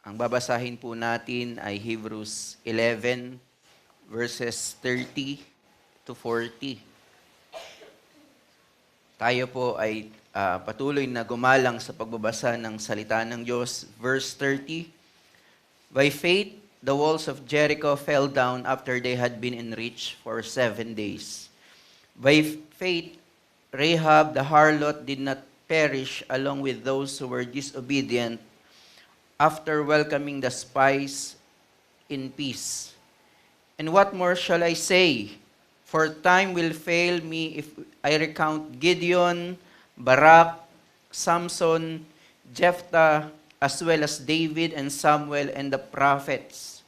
Ang babasahin po natin ay Hebrews 11 verses 30 to 40. Tayo po ay patuloy na gumalang sa pagbabasa ng salita ng Diyos. Verse 30, By faith, the walls of Jericho fell down after they had been enriched for 7 days. By faith, Rahab the harlot did not perish along with those who were disobedient after welcoming the spies in peace. And what more shall I say? For time will fail me if I recount Gideon, Barak, Samson, Jephthah, as well as David and Samuel and the prophets,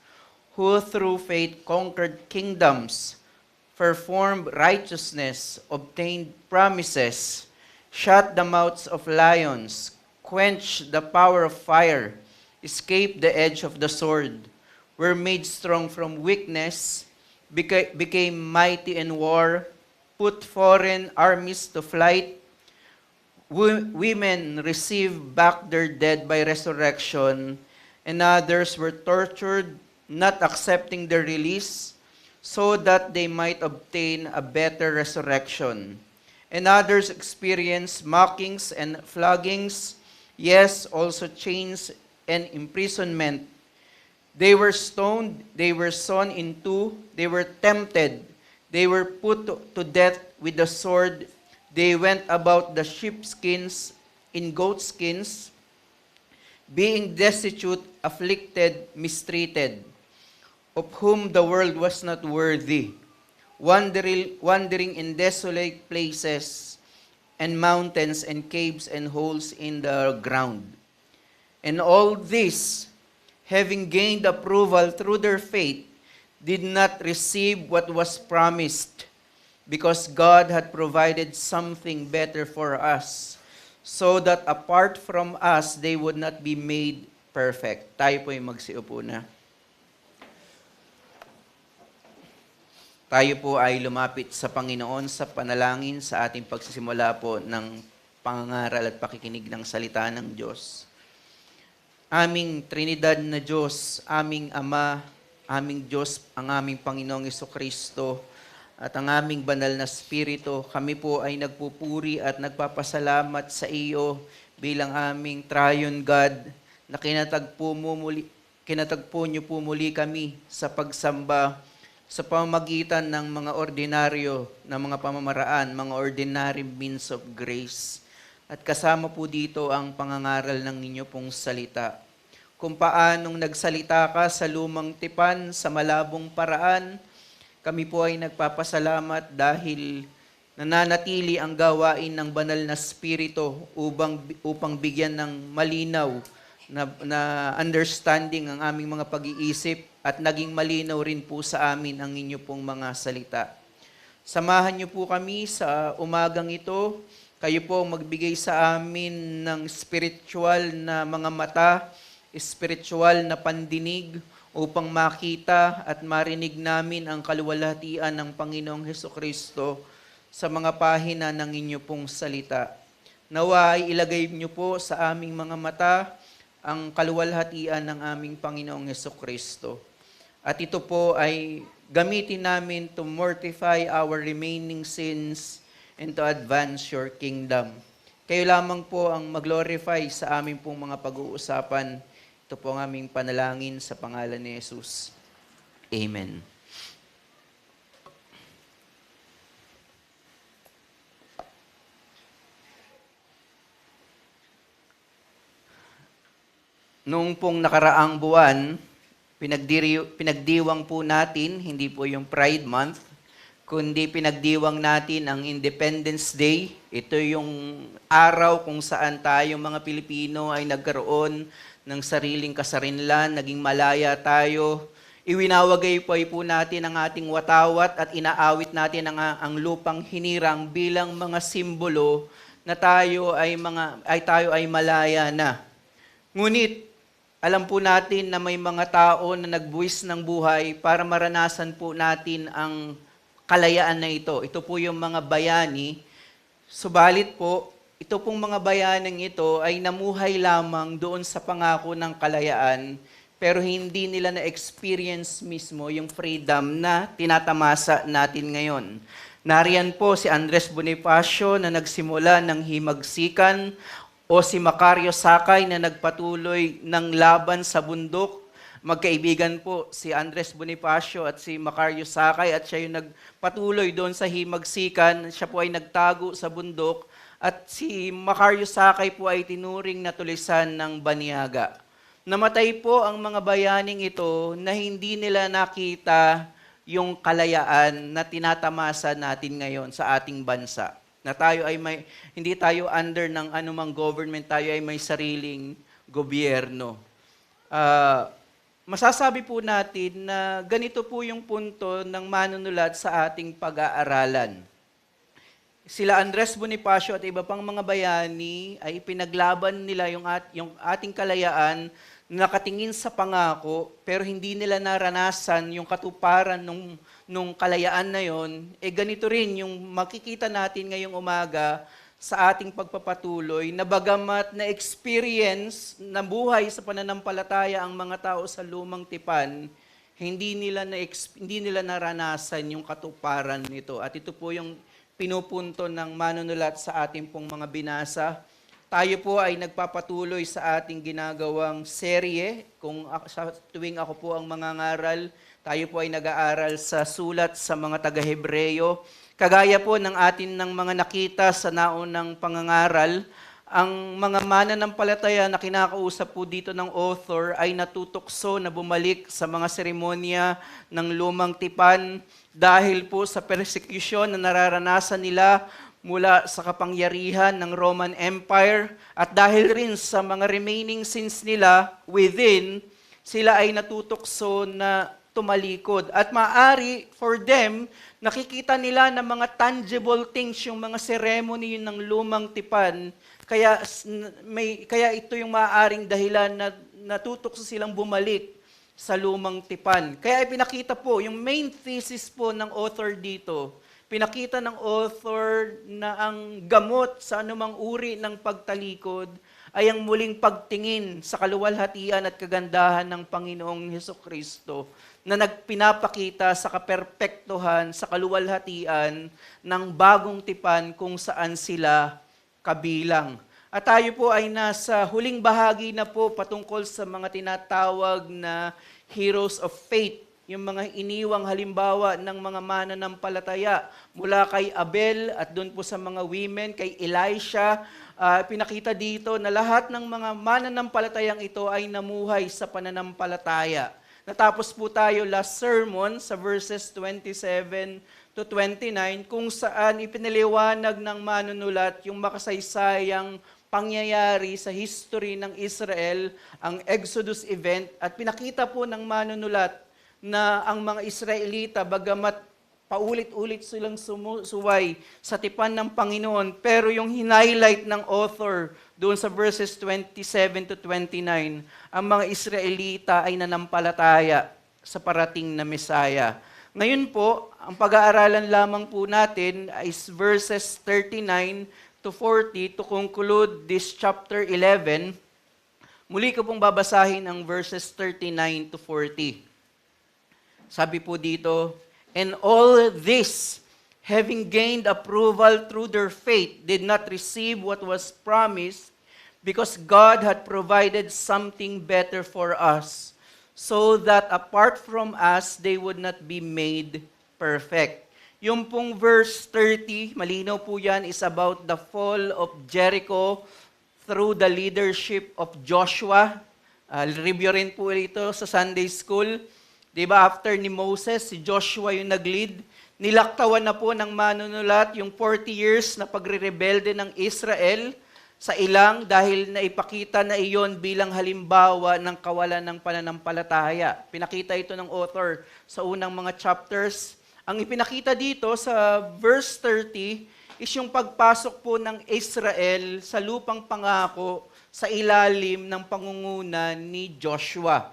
who through faith conquered kingdoms, performed righteousness, obtained promises, shut the mouths of lions, quenched the power of fire, escaped the edge of the sword, were made strong from weakness, became mighty in war, put foreign armies to flight. Women received back their dead by resurrection, and others were tortured, not accepting their release, so that they might obtain a better resurrection. And others experienced mockings and floggings, yes, also chains and imprisonment. They were stoned, they were sawn in two, they were tempted, they were put to death with the sword. They went about the sheepskins in goatskins, being destitute, afflicted, mistreated, of whom the world was not worthy, wandering in desolate places and mountains and caves and holes in the ground. And all this, having gained approval through their faith, did not receive what was promised, because God had provided something better for us, so that apart from us, they would not be made perfect. Tayo po yung magsiupo na. Tayo po ay lumapit sa Panginoon sa panalangin sa ating pagsisimula po ng pangangaral at pakikinig ng salita ng Diyos. Aming Trinidad na Diyos, aming Ama, aming Diyos, ang aming Panginoong Jesucristo, at ang aming banal na Espiritu, kami po ay nagpupuri at nagpapasalamat sa iyo bilang aming triune God na kinatagpo niyo po muli kami sa pagsamba sa pamamagitan ng mga ordinaryo na mga pamamaraan, mga ordinary means of grace. At kasama po dito ang pangangaral ng ninyo pong salita. Kung paanong nagsalita ka sa lumang tipan, sa malabong paraan, kami po ay nagpapasalamat dahil nananatili ang gawain ng banal na Espiritu upang bigyan ng malinaw na understanding ang aming mga pag-iisip at naging malinaw rin po sa amin ang inyo pong mga salita. Samahan niyo po kami sa umagang ito. Kayo po magbigay sa amin ng spiritual na mga mata, spiritual na pandinig upang makita at marinig namin ang kaluwalhatian ng Panginoong Hesukristo sa mga pahina ng inyo pong salita. Nawa ay ilagay niyo po sa aming mga mata ang kaluwalhatian ng aming Panginoong Hesukristo. At ito po ay gamitin namin to mortify our remaining sins and to advance your kingdom. Kayo lamang po ang mag-glorify sa aming pong mga pag-uusapan. Ito po ang aming panalangin sa pangalan ni Jesus. Amen. Noong pong nakaraang buwan, pinagdiwang po natin, hindi po yung Pride Month, kundi pinagdiwang natin ang Independence Day. Ito yung araw kung saan tayo mga Pilipino ay nagkaroon ng sariling kasarinlan, naging malaya tayo. Iwinawagay po natin ang ating watawat at inaawit natin ang lupang hinirang bilang mga simbolo na tayo ay malaya na. Ngunit alam po natin na may mga tao na nagbuwis ng buhay para maranasan po natin ang kalayaan na ito. Ito po yung mga bayani. Subalit po, ito pong mga bayanang ito ay namuhay lamang doon sa pangako ng kalayaan, pero hindi nila na-experience mismo yung freedom na tinatamasa natin ngayon. Nariyan po si Andres Bonifacio na nagsimula ng himagsikan, o si Macario Sakay na nagpatuloy ng laban sa bundok. Magkaibigan po si Andres Bonifacio at si Macario Sakay, at siya yung nagpatuloy doon sa himagsikan. Siya po ay nagtago sa bundok, at si Macario Sakay po ay tinuring na tulisan ng banyaga. Namatay po ang mga bayaning ito na hindi nila nakita yung kalayaan na tinatamasa natin ngayon sa ating bansa. Na tayo ay hindi tayo under ng anumang government, tayo ay may sariling gobyerno. Masasabi po natin na ganito po yung punto ng manunulat sa ating pag-aaralan. Sila Andres Bonifacio at iba pang mga bayani ay pinaglaban nila yung ating kalayaan, nakatingin sa pangako, pero hindi nila naranasan yung katuparan nung kalayaan na yon. Ganito rin yung makikita natin ngayong umaga sa ating pagpapatuloy, na bagamat na experience na buhay sa pananampalataya ang mga tao sa lumang tipan, hindi nila naranasan yung katuparan nito. At ito po yung pinupunto ng manunulat sa ating pong mga binasa. Tayo po ay nagpapatuloy sa ating ginagawang serye. Sa tuwing ako po ang mangangaral, tayo po ay nag-aaral sa sulat sa mga taga-Hebreyo. Kagaya po ng atin ng mga nakita sa naunang pangangaral, ang mga mananampalataya na kinakausap po dito ng author ay natutokso na bumalik sa mga seremonya ng lumang tipan dahil po sa persecution na nararanasan nila mula sa kapangyarihan ng Roman Empire, at dahil rin sa mga remaining sins nila within, sila ay natutokso na tumalikod. At maaari for them, nakikita nila ng mga tangible things, yung mga ceremony ng lumang tipan. Kaya ito yung maaaring dahilan na natutokso silang bumalik sa lumang tipan. Kaya ipinakita po, yung main thesis po ng author dito, pinakita ng author na ang gamot sa anumang uri ng pagtalikod ay ang muling pagtingin sa kaluwalhatian at kagandahan ng Panginoong Hesukristo, na nagpinapakita sa kaperpektuhan, sa kaluwalhatian ng bagong tipan kung saan sila kabilang. At tayo po ay nasa huling bahagi na po patungkol sa mga tinatawag na heroes of faith, yung mga iniwang halimbawa ng mga mananampalataya mula kay Abel at doon po sa mga women, kay Elisha. Pinakita dito na lahat ng mga mananampalatayang ito ay namuhay sa pananampalataya. Natapos po tayo last sermon sa verses 27 to 29 kung saan ipinaliwanag ng manunulat yung makasaysayang pangyayari sa history ng Israel, ang Exodus event, at pinakita po ng manunulat na ang mga Israelita, bagamat paulit-ulit silang sumusuway sa tipan ng Panginoon, pero yung hinighlight ng author doon sa verses 27 to 29, ang mga Israelita ay nanampalataya sa parating na Mesaya. Ngayon po, ang pag-aaralan lamang po natin is verses 39 to 40 to conclude this chapter 11. Muli ko pong babasahin ang verses 39 to 40. Sabi po dito, "And all this, having gained approval through their faith, did not receive what was promised, because God had provided something better for us, so that apart from us, they would not be made perfect." Yung pong verse 30, malinaw po yan, is about the fall of Jericho through the leadership of Joshua. Review rin po ito sa Sunday School. Diba, after ni Moses, si Joshua yung nag-lead. Nilaktawan na po ng manunulat yung 40 years na pagre-rebelde ng Israel sa ilang dahil naipakita na iyon bilang halimbawa ng kawalan ng pananampalataya. Pinakita ito ng author sa unang mga chapters. Ang ipinakita dito sa verse 30 is yung pagpasok po ng Israel sa lupang pangako sa ilalim ng pangunguna ni Joshua.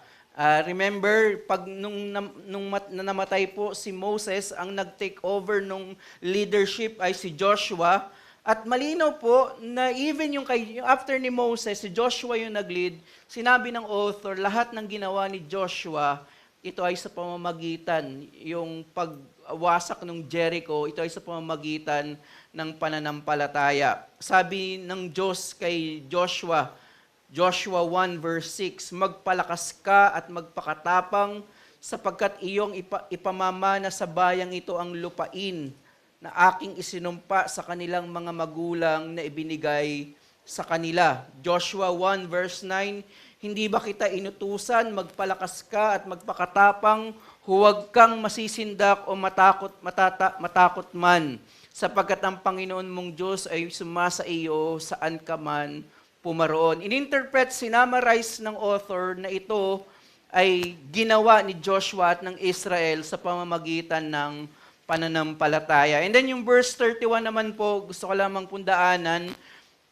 Remember, pag nung namatay po si Moses, ang nag-take over nung leadership ay si Joshua. At malinaw po na even yung after ni Moses, si Joshua yung nag-lead, sinabi ng author, lahat ng ginawa ni Joshua, ito ay sa pamamagitan, yung pagwasak ng Jericho, ito ay sa pamamagitan ng pananampalataya. Sabi ng Diyos kay Joshua, Joshua 1 verse 6, magpalakas ka at magpakatapang sapagkat iyong ipamamana sa bayang ito ang lupain na aking isinumpa sa kanilang mga magulang na ibinigay sa kanila. Joshua 1 verse 9, hindi ba kita inutusan, magpalakas ka at magpakatapang, huwag kang masisindak o matakot man, sapagkat ang Panginoon mong Diyos ay sumasa iyo saan ka man pumaroon. In-interpret, sinamarize ng author na ito ay ginawa ni Joshua at ng Israel sa pamamagitan ng pananampalataya. And then yung verse 31 naman po, gusto ko lamang pundaanan,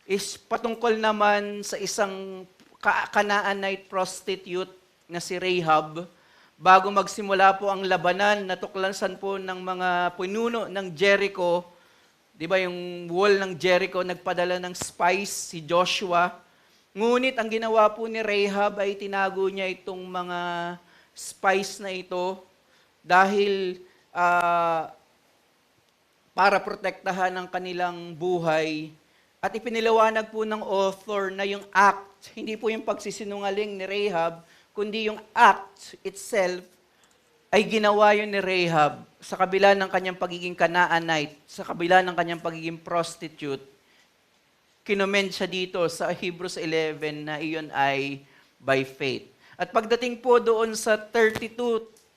is patungkol naman sa isang Canaanite prostitute na si Rahab. Bago magsimula po ang labanan, natuklasan po ng mga pinuno ng Jericho, di ba yung wall ng Jericho, nagpadala ng spice si Joshua. Ngunit ang ginawa po ni Rahab ay tinago niya itong mga spice na ito dahil para protektahan ang kanilang buhay. At ipiniliwanag po ng author na yung act, hindi po yung pagsisinungaling ni Rahab, kundi yung act itself ay ginawa yun ni Rahab sa kabila ng kanyang pagiging Canaanite, sa kabila ng kanyang pagiging prostitute. Kinoment siya dito sa Hebrews 11 na iyon ay by faith. At pagdating po doon sa 32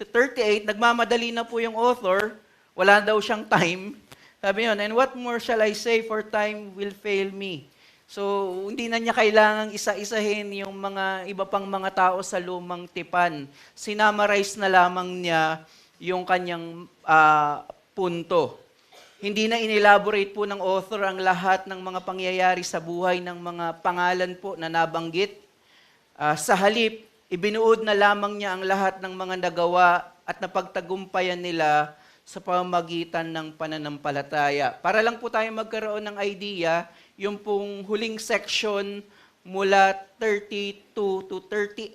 to 38, nagmamadali na po yung author, wala daw siyang time. Sabi yun, and what more shall I say, for time will fail me. So, hindi na niya kailangang isa-isahin yung mga iba pang mga tao sa lumang tipan. Sinamarize na lamang niya yung kanyang punto. Hindi na inelaborate po ng author ang lahat ng mga pangyayari sa buhay ng mga pangalan po na nabanggit. Sa halip, ibinuod na lamang niya ang lahat ng mga nagawa at napagtagumpayan nila sa pamamagitan ng pananampalataya. Para lang po tayo magkaroon ng idea, yung pong huling section mula 32 to 38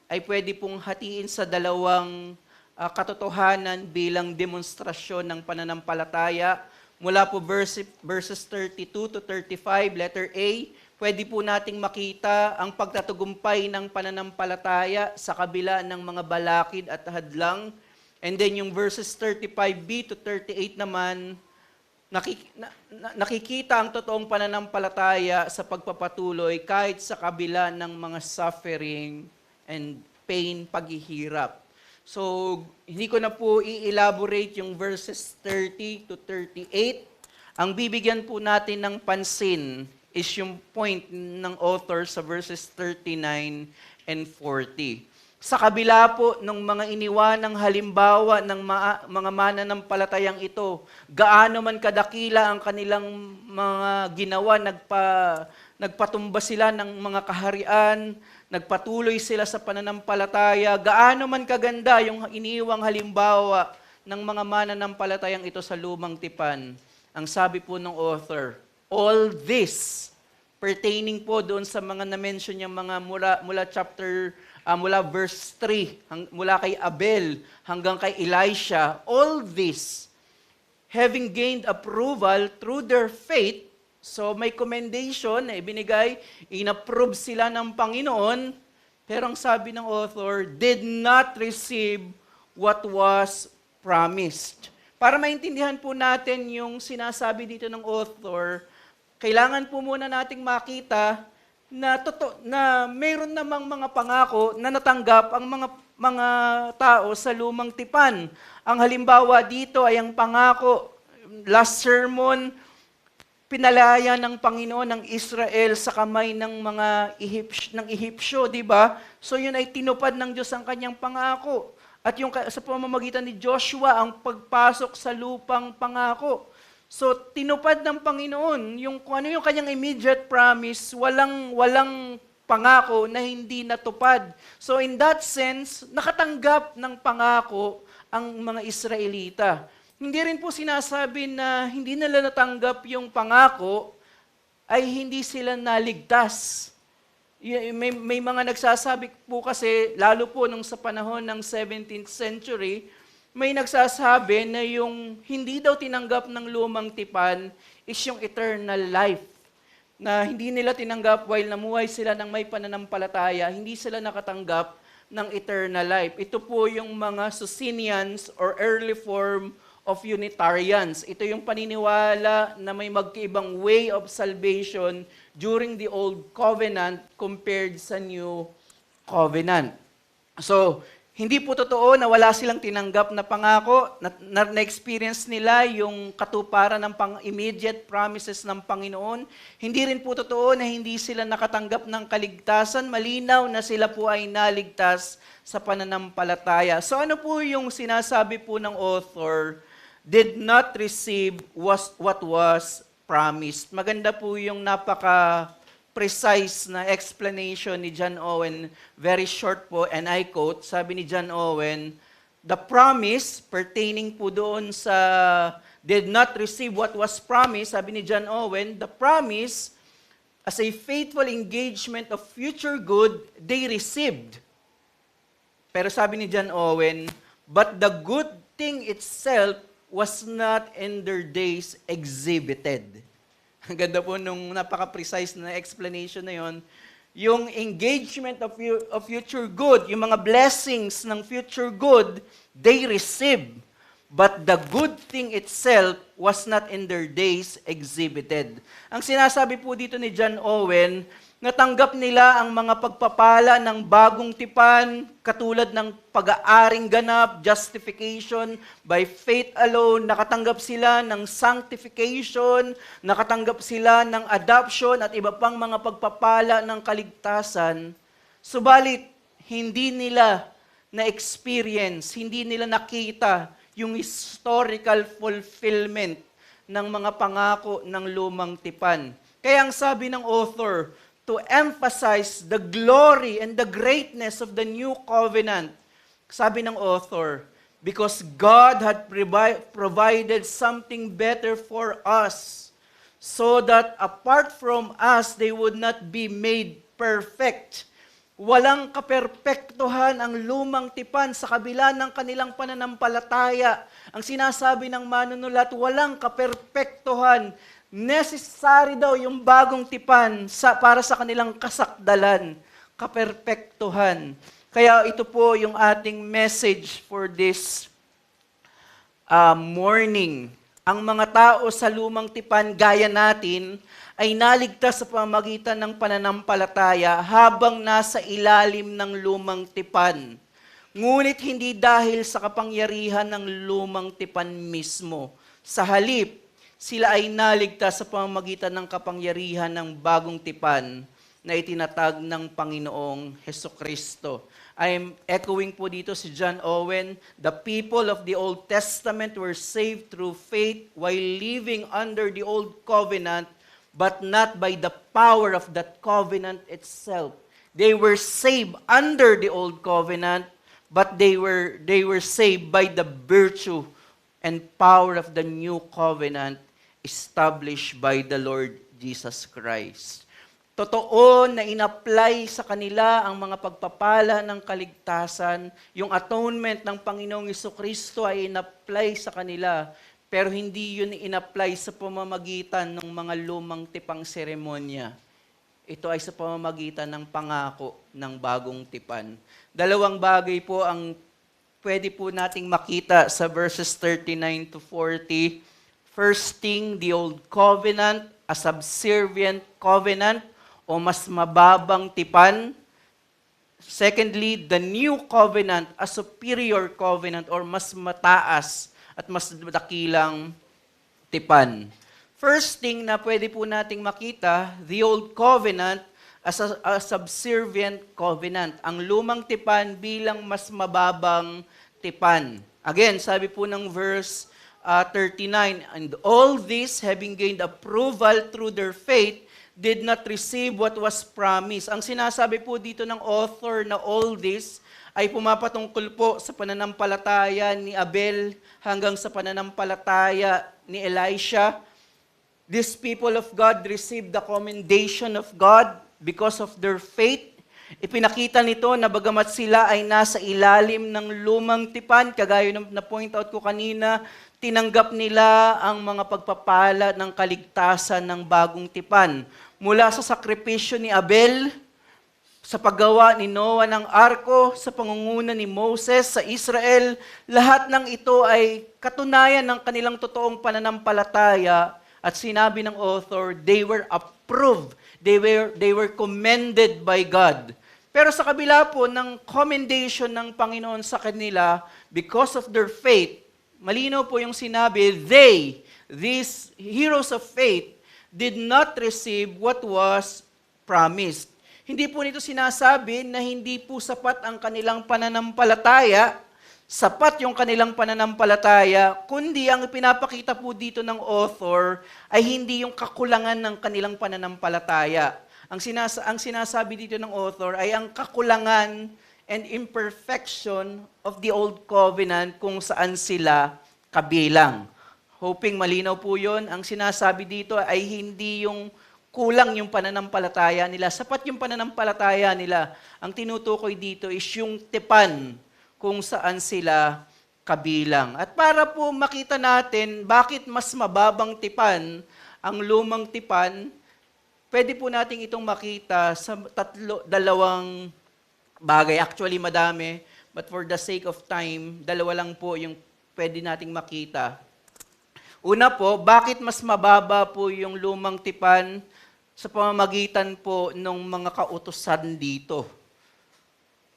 ay pwede pong hatiin sa dalawang katotohanan bilang demonstrasyon ng pananampalataya. Mula po verses 32 to 35, letter A, pwede po nating makita ang pagtatagumpay ng pananampalataya sa kabila ng mga balakid at hadlang. And then yung verses 35b to 38 naman, nakikita ang totoong pananampalataya sa pagpapatuloy kahit sa kabila ng mga suffering and pain, paghihirap. So, hindi ko na po i-elaborate yung verses 30 to 38. Ang bibigyan po natin ng pansin is yung point ng author sa verses 39 and 40. Sa kabila po ng mga iniwanang halimbawa ng mga mananampalatayang ito, gaano man kadakila ang kanilang mga ginawa, nagpatumba sila ng mga kaharian, nagpatuloy sila sa pananampalataya, gaano man kaganda yung iniwang halimbawa ng mga mananampalatayang ito sa lumang tipan. Ang sabi po ng author, all this, pertaining po doon sa mga na-mention niyang mga mula verse 3, mula kay Abel hanggang kay Elisha, all this, having gained approval through their faith, so may commendation na ibinigay, inapprove sila ng Panginoon, pero ang sabi ng author, did not receive what was promised. Para maintindihan po natin yung sinasabi dito ng author, kailangan po muna nating makita na mayroon namang mga pangako na natanggap ang mga tao sa lumang tipan. Ang halimbawa dito ay ang pangako, last sermon, pinalaya ng Panginoon ng Israel sa kamay ng mga Ehipsyo, di ba? So yun ay tinupad ng Diyos ang kanyang pangako. At yung sa pamamagitan ni Joshua, ang pagpasok sa lupang pangako. So tinupad ng Panginoon kung ano yung kanyang immediate promise, walang pangako na hindi natupad. So in that sense, nakatanggap ng pangako ang mga Israelita. Hindi rin po sinasabi na hindi nila natanggap yung pangako ay hindi sila naligtas. May mga nagsasabi po kasi, lalo po nung sa panahon ng 17th century, may nagsasabi na yung hindi daw tinanggap ng lumang tipan is yung eternal life. Na hindi nila tinanggap while namuhay sila ng may pananampalataya, hindi sila nakatanggap ng eternal life. Ito po yung mga Socinians or early form of Unitarians. Ito yung paniniwala na may magkaibang way of salvation during the Old Covenant compared sa New Covenant. So, hindi po totoo na wala silang tinanggap na pangako, na-experience nila yung katuparan ng immediate promises ng Panginoon. Hindi rin po totoo na hindi sila nakatanggap ng kaligtasan. Malinaw na sila po ay naligtas sa pananampalataya. So ano po yung sinasabi po ng author? Did not receive what was promised. Maganda po yung napaka-precise na explanation ni John Owen, very short po, and I quote, sabi ni John Owen, the promise pertaining po doon sa did not receive what was promised, sabi ni John Owen, the promise as a faithful engagement of future good, they received. Pero sabi ni John Owen, but the good thing itself was not in their days exhibited. Ang ganda po nung napaka-precise na explanation na yon. Yung engagement of future good, yung mga blessings ng future good, they receive. But the good thing itself was not in their days exhibited. Ang sinasabi po dito ni John Owen, natanggap nila ang mga pagpapala ng bagong tipan, katulad ng pag-aaring ganap, justification by faith alone, nakatanggap sila ng sanctification, nakatanggap sila ng adoption at iba pang mga pagpapala ng kaligtasan. Subalit, hindi nila na-experience, hindi nila nakita yung historical fulfillment ng mga pangako ng lumang tipan. Kaya ang sabi ng author, to emphasize the glory and the greatness of the new covenant. Sabi ng author, because God had provided something better for us, so that apart from us, they would not be made perfect. Walang kaperpektuhan ang lumang tipan sa kabila ng kanilang pananampalataya. Ang sinasabi ng manunulat, walang kaperpektuhan. Necessary daw yung bagong tipan para sa kanilang kasakdalan, kaperpektuhan. Kaya ito po yung ating message for this morning. Ang mga tao sa lumang tipan gaya natin ay naligtas sa pamamagitan ng pananampalataya habang nasa ilalim ng lumang tipan. Ngunit hindi dahil sa kapangyarihan ng lumang tipan mismo. Sa halip, sila ay naligtas sa pamamagitan ng kapangyarihan ng bagong tipan na itinatag ng Panginoong Hesukristo. I'm echoing po dito si John Owen, the people of the Old Testament were saved through faith while living under the Old Covenant, but not by the power of that covenant itself. They were saved under the Old Covenant, but they were saved by the virtue and power of the New Covenant established by the Lord Jesus Christ. Totoo na in-apply sa kanila ang mga pagpapala ng kaligtasan, yung atonement ng Panginoong Jesucristo ay in-apply sa kanila, pero hindi yun in-apply sa pamamagitan ng mga lumang tipang seremonya. Ito ay sa pamamagitan ng pangako ng bagong tipan. Dalawang bagay po ang pwede po nating makita sa verses 39 to 40. First thing, the old covenant, a subservient covenant, o mas mababang tipan. Secondly, the new covenant, a superior covenant, or mas mataas at mas dakilang tipan. First thing na pwede po nating makita, the old covenant as a subservient covenant. Ang lumang tipan bilang mas mababang tipan. Again, sabi po ng verse 39, and all this, having gained approval through their faith, did not receive what was promised. Ang sinasabi po dito ng author na all this ay pumapatungkol po sa pananampalataya ni Abel hanggang sa pananampalataya ni Elisha. These people of God received the commendation of God because of their faith. Ipinakita nito na bagamat sila ay nasa ilalim ng lumang tipan, kagaya ng na-point out ko kanina, tinanggap nila ang mga pagpapala ng kaligtasan ng bagong tipan. Mula sa sakripisyo ni Abel, sa paggawa ni Noah ng arko, sa pangunguna ni Moses sa Israel, lahat ng ito ay katunayan ng kanilang totoong pananampalataya. At sinabi ng author, they were approved. They were commended by God. Pero sa kabila po ng commendation ng Panginoon sa kanila, because of their faith, malinaw po yung sinabi, these heroes of faith, did not receive what was promised. Hindi po nito sinasabi na hindi po sapat ang kanilang pananampalataya, sapat yung kanilang pananampalataya, kundi ang pinapakita po dito ng author ay hindi yung kakulangan ng kanilang pananampalataya. Ang sinasabi dito ng author ay ang kakulangan and imperfection of the old covenant kung saan sila kabilang. Hoping malinaw po yun. Ang sinasabi dito ay hindi yung kulang yung pananampalataya nila. Sapat yung pananampalataya nila. Ang tinutukoy dito is yung tipan kung saan sila kabilang. At para po makita natin bakit mas mababang tipan ang lumang tipan, pwede po natin itong makita sa dalawang bagay. Actually, madami. But for the sake of time, dalawa lang po yung pwede nating makita. Una po, bakit mas mababa po yung lumang tipan sa pamamagitan po ng mga kautusan dito?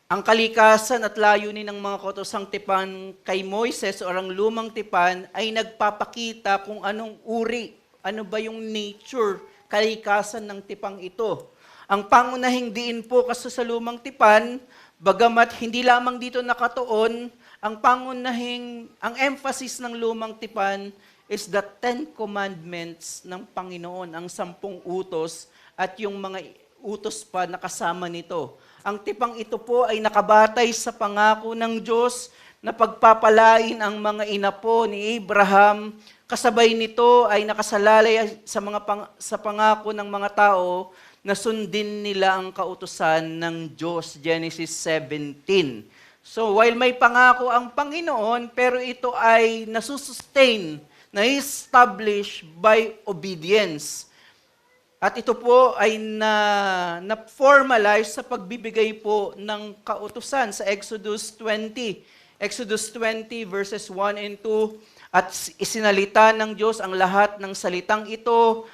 Ang kalikasan at layunin ng mga kautosang tipan kay Moises o ang lumang tipan ay nagpapakita kung anong uri, ano ba yung nature, kalikasan ng tipang ito. Ang pangunahing diin po kasi sa lumang tipan, bagamat hindi lamang dito nakatuon, ang emphasis ng lumang tipan is the 10 commandments ng Panginoon, ang 10 utos at yung mga utos pa na kasama nito. Ang tipang ito po ay nakabatay sa pangako ng Diyos na pagpapalain ang mga inapo ni Abraham. Kasabay nito ay nakasalalay sa pangako ng mga tao na sundin nila ang kautusan ng Diyos, Genesis 17. So while may pangako ang Panginoon, pero ito ay nasusustain, na-establish by obedience. At ito po ay na-formalize sa pagbibigay po ng kautusan sa Exodus 20. Exodus 20 verses 1 and 2. At isinalita ng Diyos ang lahat ng salitang ito.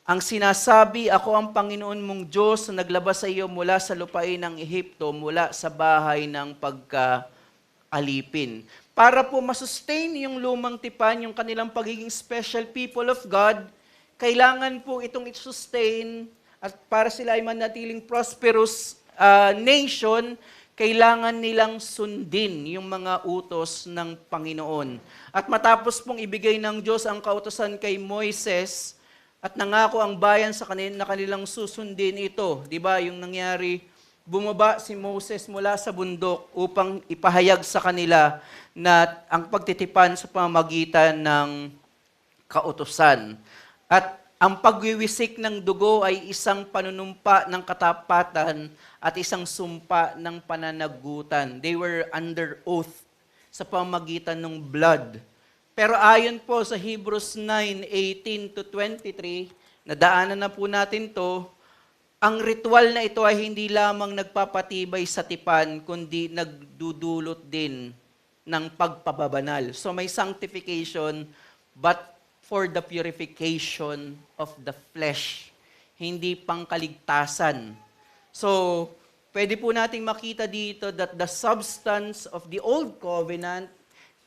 Ang sinasabi, ako ang Panginoon mong Diyos na naglabas sa iyo mula sa lupain ng Ehipto, mula sa bahay ng pagkaalipin. Para po masustain yung lumang tipan, yung kanilang pagiging special people of God, kailangan po itong i-sustain at para sila ay manatiling prosperous nation, kailangan nilang sundin yung mga utos ng Panginoon. At matapos pong ibigay ng Diyos ang kautosan kay Moises at nangako ang bayan sa kanila na kanilang susundin ito. Di ba yung nangyari, bumaba si Moses mula sa bundok upang ipahayag sa kanila na ang pagtitipan sa pamamagitan ng kautosan. At ang pagwiwisik ng dugo ay isang panunumpa ng katapatan at isang sumpa ng pananagutan. They were under oath sa pamamagitan ng blood. Pero ayon po sa Hebrews 9:18 to 23, nadaanan na po natin to, ang ritual na ito ay hindi lamang nagpapatibay sa tipan, kundi nagdudulot din ng pagpababanal. So may sanctification, but for the purification of the flesh, hindi pangkaligtasan. So, pwede po nating makita dito that the substance of the old covenant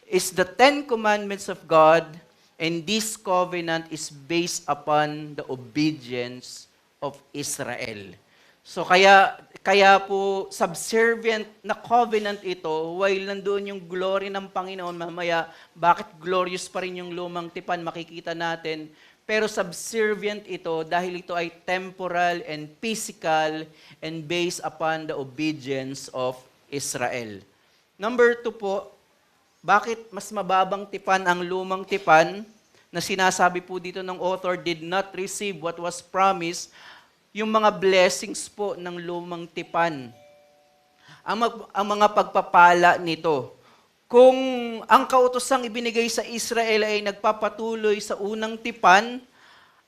is the 10 commandments of God, and this covenant is based upon the obedience of Israel. So kaya po subservient na covenant ito, while nandoon yung glory ng Panginoon, mamaya bakit glorious pa rin yung lumang tipan, makikita natin. Pero subservient ito dahil ito ay temporal and physical and based upon the obedience of Israel. Number 2 po, bakit mas mababang tipan ang lumang tipan na sinasabi po dito ng author did not receive what was promised, yung mga blessings po ng lumang tipan. Ang mga pagpapala nito. Kung ang kautosang ibinigay sa Israel ay nagpapatuloy sa unang tipan,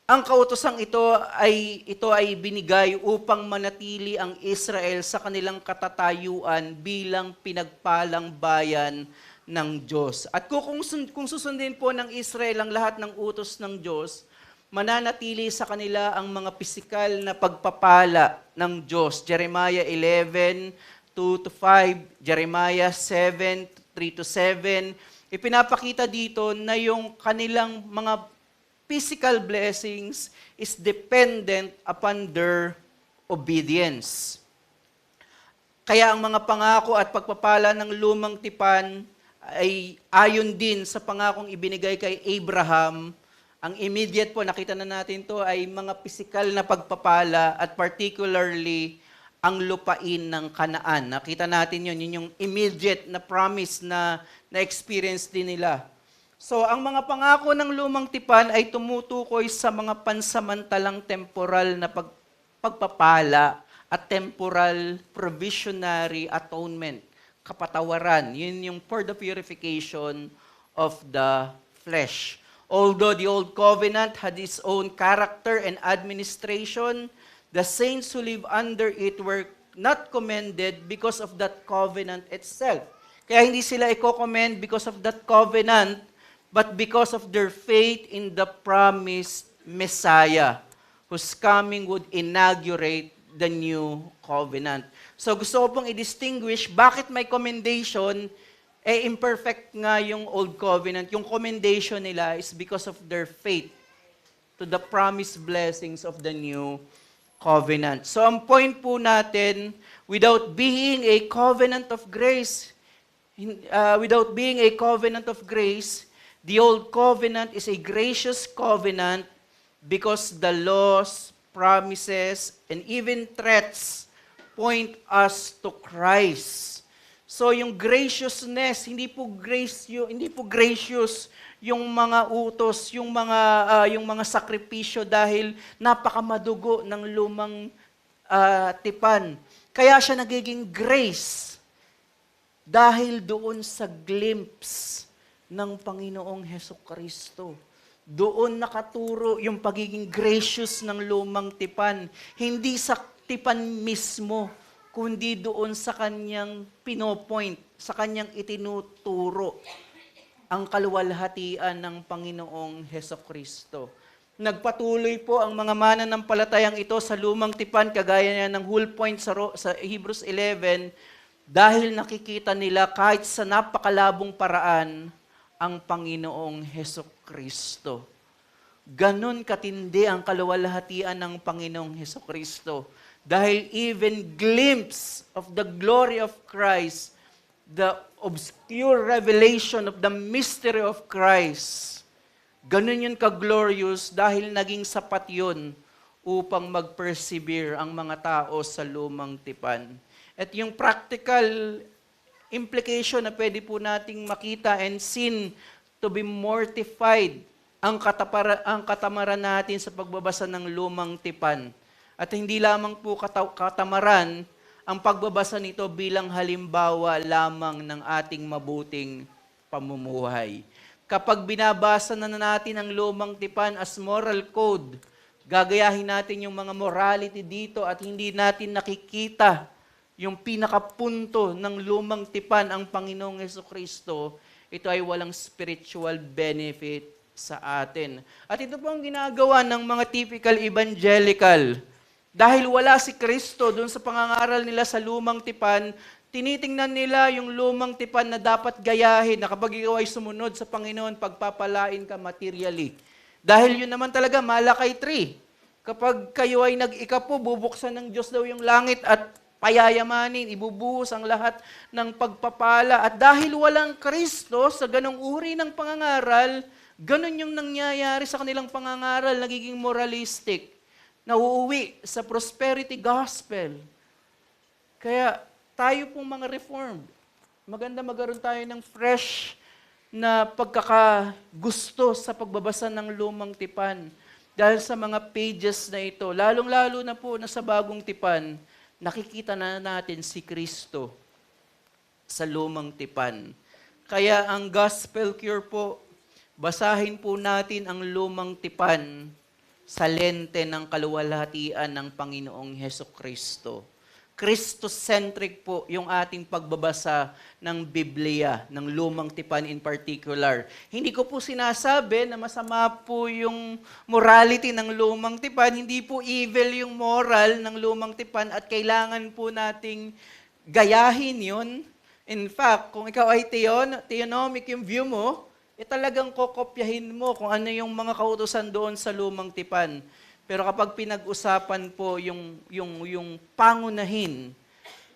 ang kautosang ito ay binigay upang manatili ang Israel sa kanilang katatayuan bilang pinagpalang bayan ng Diyos. At kung susundin po ng Israel ang lahat ng utos ng Diyos, mananatili sa kanila ang mga pisikal na pagpapala ng Diyos. Jeremiah 11, 2-5, Jeremiah 7, 3-7. Ipinapakita dito na yung kanilang mga physical blessings is dependent upon their obedience. Kaya ang mga pangako at pagpapala ng lumang tipan ay ayon din sa pangakong ibinigay kay Abraham. Ang immediate po, nakita na natin to, ay mga pisikal na pagpapala at particularly ang lupain ng Kanaan. Nakita natin yun yung immediate na promise na experience din nila. So, ang mga pangako ng lumang tipan ay tumutukoy sa mga pansamantalang temporal na pagpapala at temporal provisionary atonement, kapatawaran. Yun yung for the purification of the flesh. Although the old covenant had its own character and administration, the saints who live under it were not commended because of that covenant itself. Kaya hindi sila i-commend because of that covenant, but because of their faith in the promised Messiah, whose coming would inaugurate the new covenant. So gusto ko pong i-distinguish bakit may commendation, imperfect nga yung old covenant. Yung commendation nila is because of their faith to the promised blessings of the new covenant. So ang point po natin, without being a covenant of grace, the old covenant is a gracious covenant because the laws, promises, and even threats point us to Christ. So yung graciousness, hindi po gracious yung mga utos, yung mga sakripisyo dahil napakamadugo ng lumang tipan. Kaya siya nagiging grace dahil doon sa glimpse ng Panginoong Hesukristo. Doon nakaturo yung pagiging gracious ng lumang tipan. Hindi sa tipan mismo, kundi doon sa kanyang pinopoint, sa kanyang itinuturo ang kaluwalhatian ng Panginoong Hesukristo. Nagpatuloy po ang mga mananampalatayang ito sa lumang tipan, kagaya niya ng whole point sa Hebrews 11, dahil nakikita nila kahit sa napakalabong paraan ang Panginoong Hesukristo. Ganon katindi ang kaluwalhatian ng Panginoong Hesukristo. Dahil even glimpse of the glory of Christ, the obscure revelation of the mystery of Christ, ganun yun ka-glorious dahil naging sapat yun upang mag-persevere ang mga tao sa lumang tipan. At yung practical implication na pwede po nating makita and seen to be mortified ang katamaran natin sa pagbabasa ng lumang tipan. At hindi lamang po katamaran, ang pagbabasa nito bilang halimbawa lamang ng ating mabuting pamumuhay. Kapag binabasa na natin ang lumang tipan as moral code, gagayahin natin yung mga morality dito at hindi natin nakikita yung pinakapunto ng lumang tipan, ang Panginoong Hesukristo, ito ay walang spiritual benefit sa atin. At ito po ang ginagawa ng mga typical evangelical. Dahil wala si Kristo doon sa pangangaral nila sa lumang tipan, tinitingnan nila yung lumang tipan na dapat gayahin, na kapag ikaw ay sumunod sa Panginoon, pagpapalain ka materially. Dahil yun naman talaga, Malakay 3. Kapag kayo ay nag-ikapo, bubuksan ng Diyos daw yung langit at payayamanin, ibubuhos ang lahat ng pagpapala. At dahil walang Kristo sa ganong uri ng pangangaral, ganon yung nangyayari sa kanilang pangangaral, nagiging moralistic. Nauuwi sa prosperity gospel. Kaya tayo pong mga reformed, maganda magkaroon tayo ng fresh na pagkakagusto sa pagbabasa ng lumang tipan. Dahil sa mga pages na ito, lalong-lalo na po na sa bagong tipan, nakikita na natin si Kristo sa lumang tipan. Kaya ang gospel cure po, basahin po natin ang lumang tipan sa lente ng kaluwalhatian ng Panginoong Hesukristo. Christocentric po yung ating pagbabasa ng Biblia, ng lumang tipan in particular. Hindi ko po sinasabi na masama po yung morality ng lumang tipan, hindi po evil yung moral ng lumang tipan at kailangan po nating gayahin yun. In fact, kung ikaw ay theonomic yung view mo, talagang kokopyahin mo kung ano yung mga kautusan doon sa lumang tipan. Pero kapag pinag-usapan po yung pangunahin,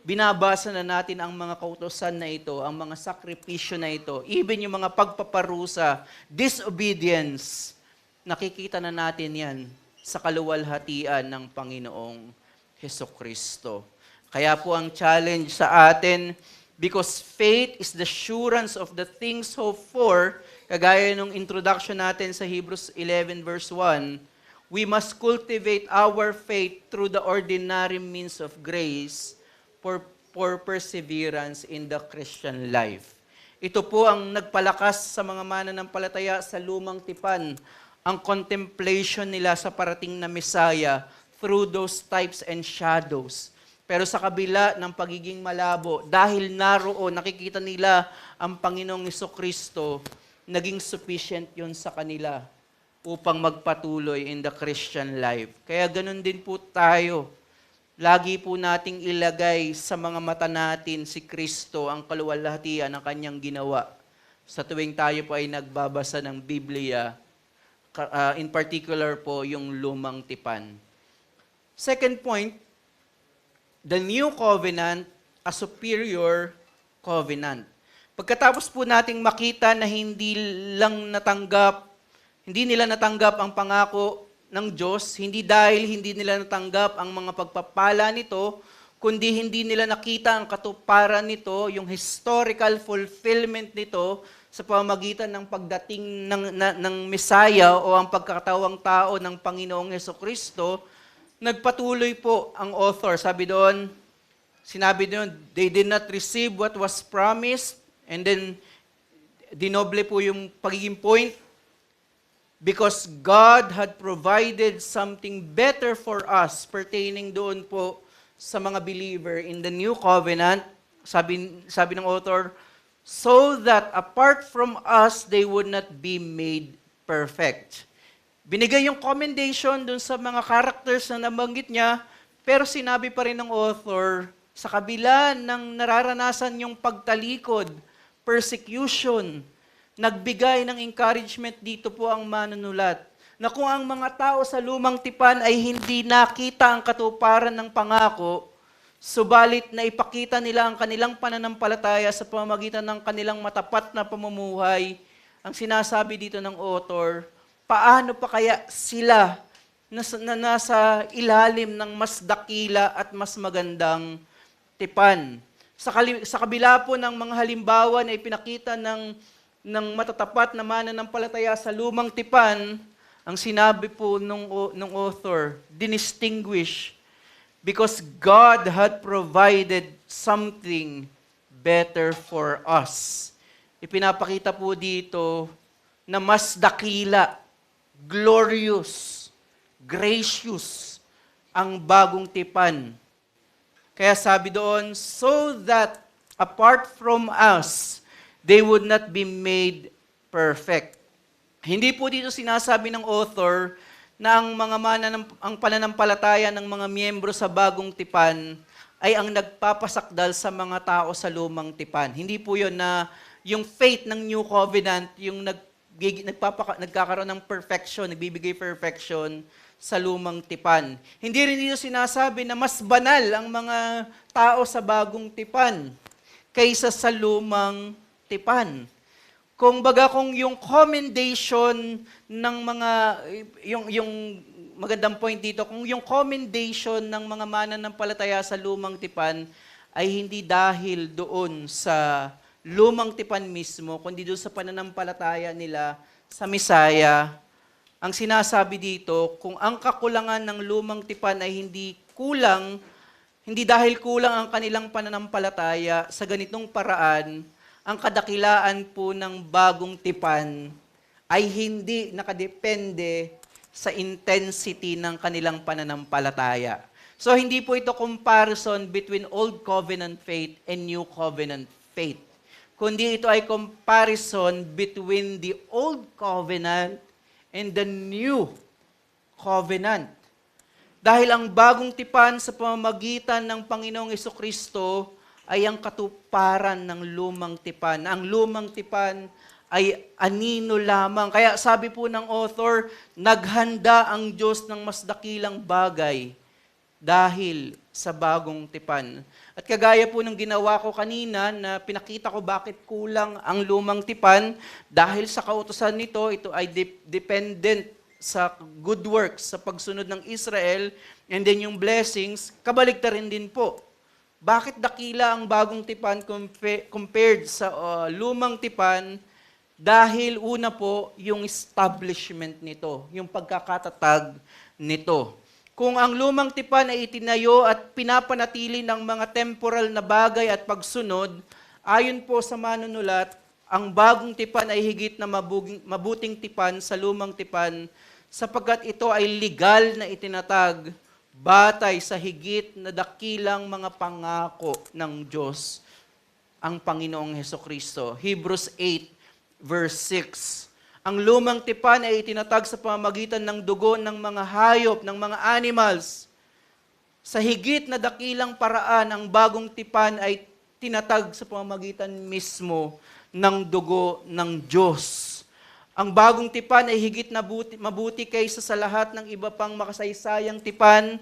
binabasa na natin ang mga kautusan na ito, ang mga sakripisyo na ito, even yung mga pagpaparusa, disobedience, nakikita na natin yan sa kaluwalhatian ng Panginoong Hesukristo. Kaya po ang challenge sa atin, because faith is the assurance of the things hoped for, kagaya nung introduction natin sa Hebrews 11 verse 1, we must cultivate our faith through the ordinary means of grace for perseverance in the Christian life. Ito po ang nagpalakas sa mga mananampalataya sa lumang tipan, ang contemplation nila sa parating na Messiah through those types and shadows. Pero sa kabila ng pagiging malabo, dahil naroon, nakikita nila ang Panginoong Hesukristo, naging sufficient yun sa kanila upang magpatuloy in the Christian life. Kaya ganun din po tayo. Lagi po nating ilagay sa mga mata natin si Kristo, ang kaluwalhatian ng kanyang ginawa. Sa tuwing tayo po ay nagbabasa ng Biblia, in particular po yung lumang tipan. Second point, the new covenant, a superior covenant. Pagkatapos po nating makita na hindi nila natanggap ang pangako ng Diyos, hindi dahil hindi nila natanggap ang mga pagpapala nito, kundi hindi nila nakita ang katuparan nito, yung historical fulfillment nito sa pamamagitan ng pagdating ng Messiah o ang pagkakatawang tao ng Panginoong Hesukristo. Nagpatuloy po ang author. Sinabi doon, they did not receive what was promised, and then dinoble po yung pagiging point, because God had provided something better for us pertaining doon po sa mga believer in the new covenant. Sabi ng author, so that apart from us, they would not be made perfect. Binigay yung commendation doon sa mga characters na nabanggit niya, pero sinabi pa rin ng author, sa kabila ng nararanasan yung pagtalikod, persecution, nagbigay ng encouragement dito po ang manunulat, na kung ang mga tao sa lumang tipan ay hindi nakita ang katuparan ng pangako, subalit na ipakita nila ang kanilang pananampalataya sa pamamagitan ng kanilang matapat na pamumuhay, ang sinasabi dito ng author, paano pa kaya sila na nasa ilalim ng mas dakila at mas magandang tipan? Sa kabila po ng mga halimbawa na ipinakita ng matatapat na mananampalataya sa lumang tipan, ang sinabi po nung author, dinistinguish, because God had provided something better for us. Ipinapakita po dito na mas dakila, glorious, gracious ang bagong tipan. Kaya sabi doon, so that apart from us, they would not be made perfect. Hindi po dito sinasabi ng author na ang pananampalataya ng mga miyembro sa bagong tipan ay ang nagpapasakdal sa mga tao sa lumang tipan. Hindi po yun na yung faith ng new covenant, yung nagkakaroon ng perfection, nagbibigay perfection sa lumang tipan. Hindi rin dito sinasabi na mas banal ang mga tao sa bagong tipan kaysa sa lumang tipan. Kung yung commendation ng mga, yung magandang point dito, kung yung commendation ng mga mananampalataya sa lumang tipan ay hindi dahil doon sa lumang tipan mismo, kundi doon sa pananampalataya nila sa Messiah. Ang sinasabi dito, kung ang kakulangan ng lumang tipan ay hindi dahil kulang ang kanilang pananampalataya sa ganitong paraan, ang kadakilaan po ng bagong tipan ay hindi nakadepende sa intensity ng kanilang pananampalataya. So hindi po ito comparison between Old Covenant faith and New Covenant faith. Kundi ito ay comparison between the Old Covenant and the New Covenant. Dahil ang bagong tipan sa pamamagitan ng Panginoong Hesukristo ay ang katuparan ng lumang tipan. Ang lumang tipan ay anino lamang. Kaya sabi po ng author, naghanda ang Diyos ng mas dakilang bagay dahil sa bagong tipan. At kagaya po ng ginawa ko kanina na pinakita ko bakit kulang ang lumang tipan, dahil sa kautusan nito, ito ay dependent sa good works, sa pagsunod ng Israel, and then yung blessings, kabaligtarin din po. Bakit dakila ang bagong tipan compared sa lumang tipan? Dahil una po, yung establishment nito, yung pagkakatatag nito. Kung ang lumang tipan ay itinayo at pinapanatili ng mga temporal na bagay at pagsunod, ayon po sa manunulat, ang bagong tipan ay higit na mabuting tipan sa lumang tipan sapagkat ito ay legal na itinatag batay sa higit na dakilang mga pangako ng Diyos, ang Panginoong Hesukristo. Hebrews 8, verse 6. Ang lumang tipan ay itinatag sa pamamagitan ng dugo ng mga hayop, ng mga animals. Sa higit na dakilang paraan, ang bagong tipan ay tinatag sa pamamagitan mismo ng dugo ng Diyos. Ang bagong tipan ay higit na mabuti kaysa sa lahat ng iba pang makasaysayang tipan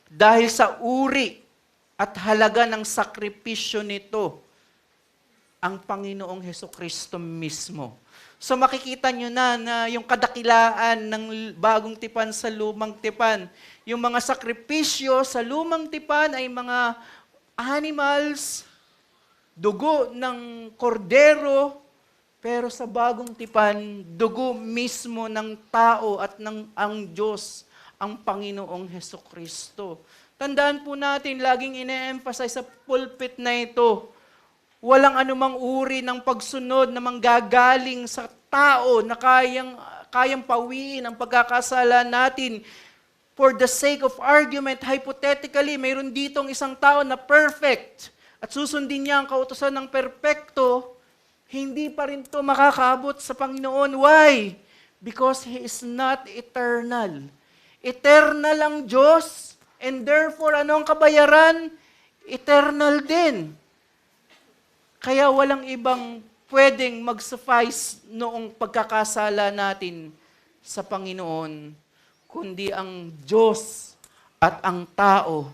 dahil sa uri at halaga ng sakripisyo nito, ang Panginoong Hesukristo mismo. So makikita nyo na yung kadakilaan ng bagong tipan sa lumang tipan. Yung mga sakripisyo sa lumang tipan ay mga animals, dugo ng kordero, pero sa bagong tipan, dugo mismo ng tao at ng ang Diyos, ang Panginoong Hesukristo. Tandaan po natin, laging ine-emphasize sa pulpit na ito, walang anumang uri ng pagsunod na manggagaling sa tao na kayang pawiin ang pagkakasala natin. For the sake of argument, hypothetically, mayroon ditong isang tao na perfect at susundin niya ang kautusan ng perpekto, hindi pa rin to makakaabot sa Panginoon. Why? Because He is not eternal. Eternal ang Diyos, and therefore, ano ang kabayaran? Eternal din. Kaya walang ibang pwedeng mag-suffice noong pagkakasala natin sa Panginoon, kundi ang Diyos at ang tao,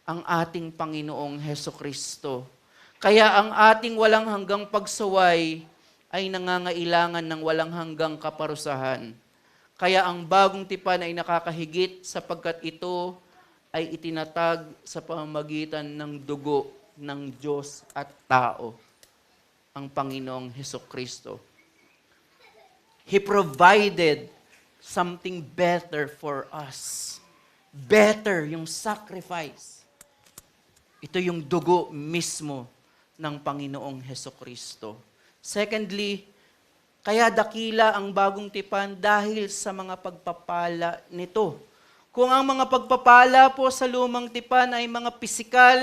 ang ating Panginoong Hesukristo. Kaya ang ating walang hanggang pagsuway ay nangangailangan ng walang hanggang kaparusahan. Kaya ang bagong tipan ay nakakahigit sapagkat ito ay itinatag sa pamamagitan ng dugo ng Diyos at tao, ang Panginoong Hesukristo. He provided something better for us. Better, yung sacrifice. Ito yung dugo mismo ng Panginoong Hesukristo. Secondly, kaya dakila ang bagong tipan dahil sa mga pagpapala nito. Kung ang mga pagpapala po sa lumang tipan ay mga pisikal,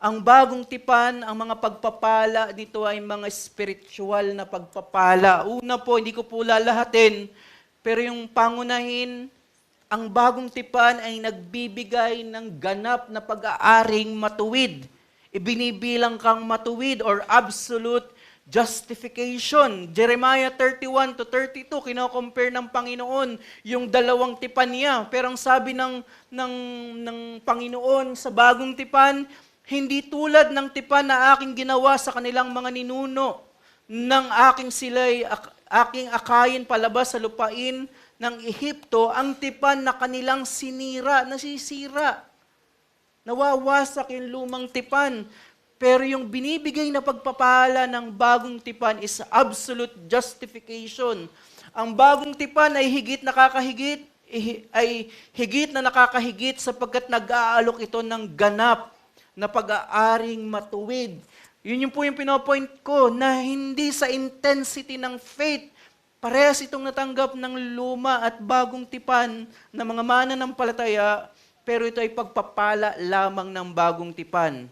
ang bagong tipan, ang mga pagpapala nito ay mga spiritual na pagpapala. Una po, hindi ko po lalahatin, pero yung pangunahin, ang bagong tipan ay nagbibigay ng ganap na pag-aaring matuwid. Ibinibilang kang matuwid or absolute justification. Jeremiah 31 to 32, kino-compare ng Panginoon yung dalawang tipan niya. Pero ang sabi ng Panginoon sa bagong tipan, hindi tulad ng tipan na aking ginawa sa kanilang mga ninuno, nang aking akayin palabas sa lupain ng Ehipto, ang tipan na kanilang sinira, nasisira. Nawawasak yung lumang tipan. Pero yung binibigay na pagpapala ng bagong tipan is absolute justification. Ang bagong tipan ay higit na nakakahigit sapagkat nag-aalok ito ng ganap na pag-aaring matuwid. Yun po yung pinopoint ko na hindi sa intensity ng faith, parehas itong natanggap ng luma at bagong tipan na mga mananampalataya, pero ito ay pagpapala lamang ng bagong tipan.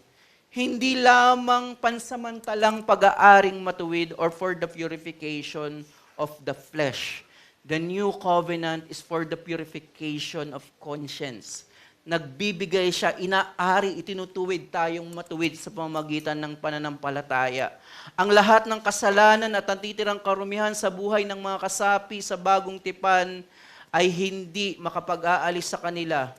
Hindi lamang pansamantalang pag-aaring matuwid or for the purification of the flesh. The new covenant is for the purification of conscience. Nagbibigay siya, inaari, itinutuwid tayong matuwid sa pamamagitan ng pananampalataya. Ang lahat ng kasalanan at natitirang karumihan sa buhay ng mga kasapi sa bagong tipan ay hindi makapag-aalis sa kanila